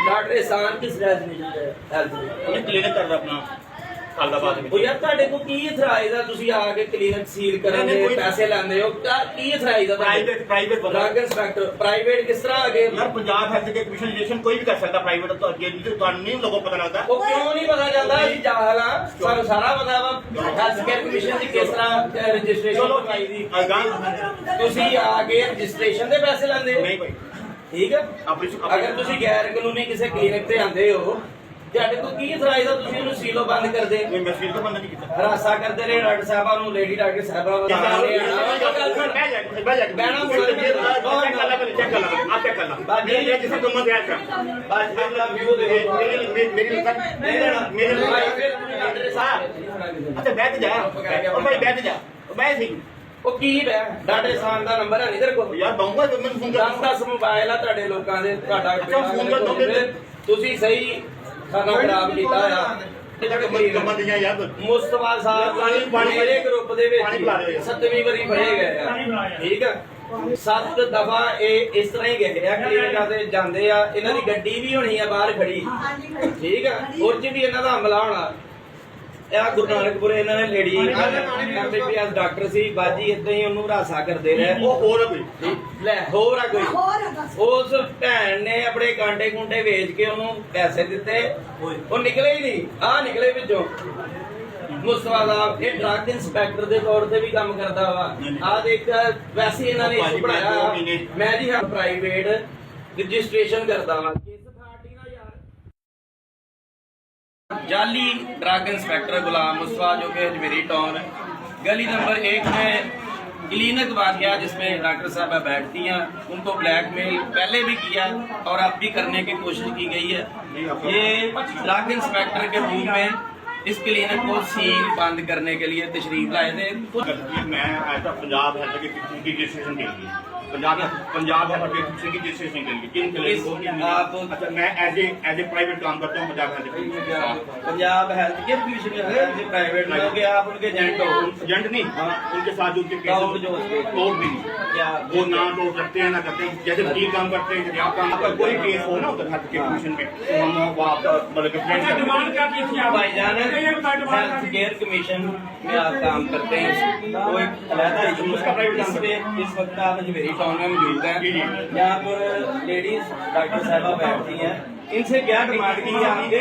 Doctor एहसान किस clinic करदा अपना यार ਤੁਹਾਡੇ ਕੋਲ ਕੀ ਇਥਰਾਇਜ਼ ਆ ਤੁਸੀਂ ਆ ਕੇ ਕਲੀਨਿਕ ਸੀਲ ਕਰਨ ਦੇ ਪੈਸੇ ਲੈਂਦੇ ਹੋ ਕੀ ਇਥਰਾਇਜ਼ ਆ प्राइवेट ਡਰੱਗ ਇੰਸਪੈਕਟਰ ਪ੍ਰਾਈਵੇਟ ਕਿਸ ਤਰ੍ਹਾਂ ਆ ਗਏ यार पंजाब हेल्थ के कमीशन रजिस्ट्रेशन कोई भी कर सकता प्राइवेट तो अगे नहीं लोगों को पता लगता ਉਹ ਕਿਉਂ ਨਹੀਂ ਪਤਾ ਚੱਲਦਾ ਅਸੀਂ ਜਾਹਲ ਆ ਸਾਨੂੰ ਸਾਰਾ ਪਤਾ ਵਾ ਹੈਲਥ ਕੇਅਰ ਕਮਿਸ਼ਨ ਦੀ ਕਿਸ ਤਰ੍ਹਾਂ ਰਜਿਸਟ੍ਰੇਸ਼ਨ ਕਰਵਾਈ ਦੀ ਤੁਸੀਂ ਆ ਕੇ ਰਜਿਸਟ੍ਰੇਸ਼ਨ ਦੇ ਪੈਸੇ ਲੈਂਦੇ नहीं भाई ਠੀਕ ਹੈ ਅਗਰ ਤੁਸੀਂ ਗੈਰ ਕਾਨੂੰਨੀ ਕਿਸੇ ਕਲੀਨਿਕ ਤੇ ਆਂਦੇ ਹੋ ਤੁਹਾਡੇ ਕੋਲ ਕੀ ਇਤਰਾਜ਼ ਆ ਤੁਸੀਂ ਉਹਨੂੰ ਸੀਲੋ ਬੰਦ ਕਰਦੇ मैं सील तो बंद नहीं किया ਹਰਾਸਾ ਕਰਦੇ ਰਹੇ ਡਾਕਟਰ ਸਾਹਿਬਾਂ ਨੂੰ ਲੇਡੀ ਡਾਕਟਰ ਸਾਹਿਬਾਂ ਨੂੰ ਉਹ ਕੀ ਹੈ ਡਾਟਾ ਸਾਨ ਦਾ ਨੰਬਰ ਹੈ ਨਹੀਂ ਤੇਰੇ ਕੋਲ यार दूंगा तो मैं फोन 10 ਮੋਬਾਈਲ ਆ ਤੁਹਾਡੇ ਲੋਕਾਂ ਦੇ ਤੁਹਾਡਾ ਤੁਸੀਂ ਸਹੀ ਖਾਣਾ ਖਰਾਬ ਕੀਤਾ ਆ ਮੁਸਤਫਾ ਸਾਹਿਬ ਮੇਰੇ ਗਰੁੱਪ ਦੇ ਵਿੱਚ 7ਵੀਂ ਵਾਰੀ ਫੜੇ ਗਏ ਆ ਠੀਕ ਆ 7 ਦਫਾ ਇਹ ਇਸ ਤਰ੍ਹਾਂ ਹੀ ਗਏ ਆ ਕਲੀਨਿਕਾਂ ਤੇ ਜਾਂਦੇ ਆ ਇਹਨਾਂ ਦੀ ਗੱਡੀ ਵੀ ਹੋਣੀ ਆ ਬਾਹਰ ਖੜੀ ਠੀਕ ਆ ਉਹ 'ਚ ਵੀ ਇਹਨਾਂ ਦਾ ਹਮਲਾ ਹੋਣਾ ਇਹ ਗੁਰੂ ਨਾਨਕਪੁਰੇ ਇਹਨਾਂ ਨੇ ਲੇਡੀ ਐਮਬੀਬੀਐਸ ਡਾਕਟਰ ਸੀ ਬਾਜੀ ਇਦਾਂ ਹੀ ਉਹਨੂੰ ਹਰਾਸਾ ਕਰਦੇ ਰਹੇ ਉਹ ਹੋਰ ਕੋਈ ਲੈ ਹੋਰ ਆ ਕੋਈ ਉਸ ਭੈਣ ਨੇ ਆਪਣੇ ਕਾਂਡੇ ਕੁੰਡੇ ਵੇਚ ਕੇ ਉਹਨੂੰ ਪੈਸੇ ਦਿੱਤੇ ਉਹ ਨਿਕਲੇ ਹੀ ਨਹੀਂ ਆ ਨਿਕਲੇ ਵਿੱਚੋਂ ਮੁਸਤਫਾ ਸਾਹਿਬ ਇਹ ਡਰੱਗ ਇੰਸਪੈਕਟਰ ਦੇ ਤੌਰ ਤੇ ਵੀ ਕੰਮ ਕਰਦਾ ਵਾ ਆ ਦੇਖ ਵੈਸੇ ਇਹਨਾਂ ਨੇ ਇਸ਼ੂ ਬਣਾਇਆ ਮੈਂ ਜੀ ਹਾਂ ਪ੍ਰਾਈਵੇਟ ਰਜਿਸਟ੍ਰੇਸ਼ਨ ਕਰਦਾ ਵਾ जाली ड्रग इंस्पेक्टर गुलाम मुस्तफा जो कि अजमेरी टाउन गली नंबर 1 में क्लिनिक वाक़या जिसमें डॉक्टर साहबा बैठती हैं उनको ब्लैकमेल पहले भी किया और अब भी करने की कोशिश की गई है। ये ड्रग इंस्पेक्टर के रूप में इस क्लिनिक को सील बंद करने के लिए तशरीफ लाए थे। मैं आया था पंजाब हेल्थ के रजिस्ट्रेशन के लिए पंजाब हेल्थ के रजिस्ट्रेशन के लिए किन आप अच्छा मैं एज ए प्राइवेट काम करता हूँ पंजाब हेल्थ के कमीशन प्राइवेट लोग आप उनके एजेंट हो एजेंट नहीं उनके साथ जो तोड़ जो तोड़ भी क्या वो ना तोड़ सकते हैं ना करते हैं जैसे वकील काम करते हैं या काम अगर कोई केस हो ना उधर हेल्थ के कमीशन में तो हम वहाँ मतलब भाईजान हेल्थ केयर कमीशन में आप काम करते हैं कोई अलहदा इस वक्त आप अजमेरी टाउन में मौजूद हैं यहाँ पर लेडीज डॉक्टर साहबा बैठती हैं इनसे क्या डिमांड की है आपने?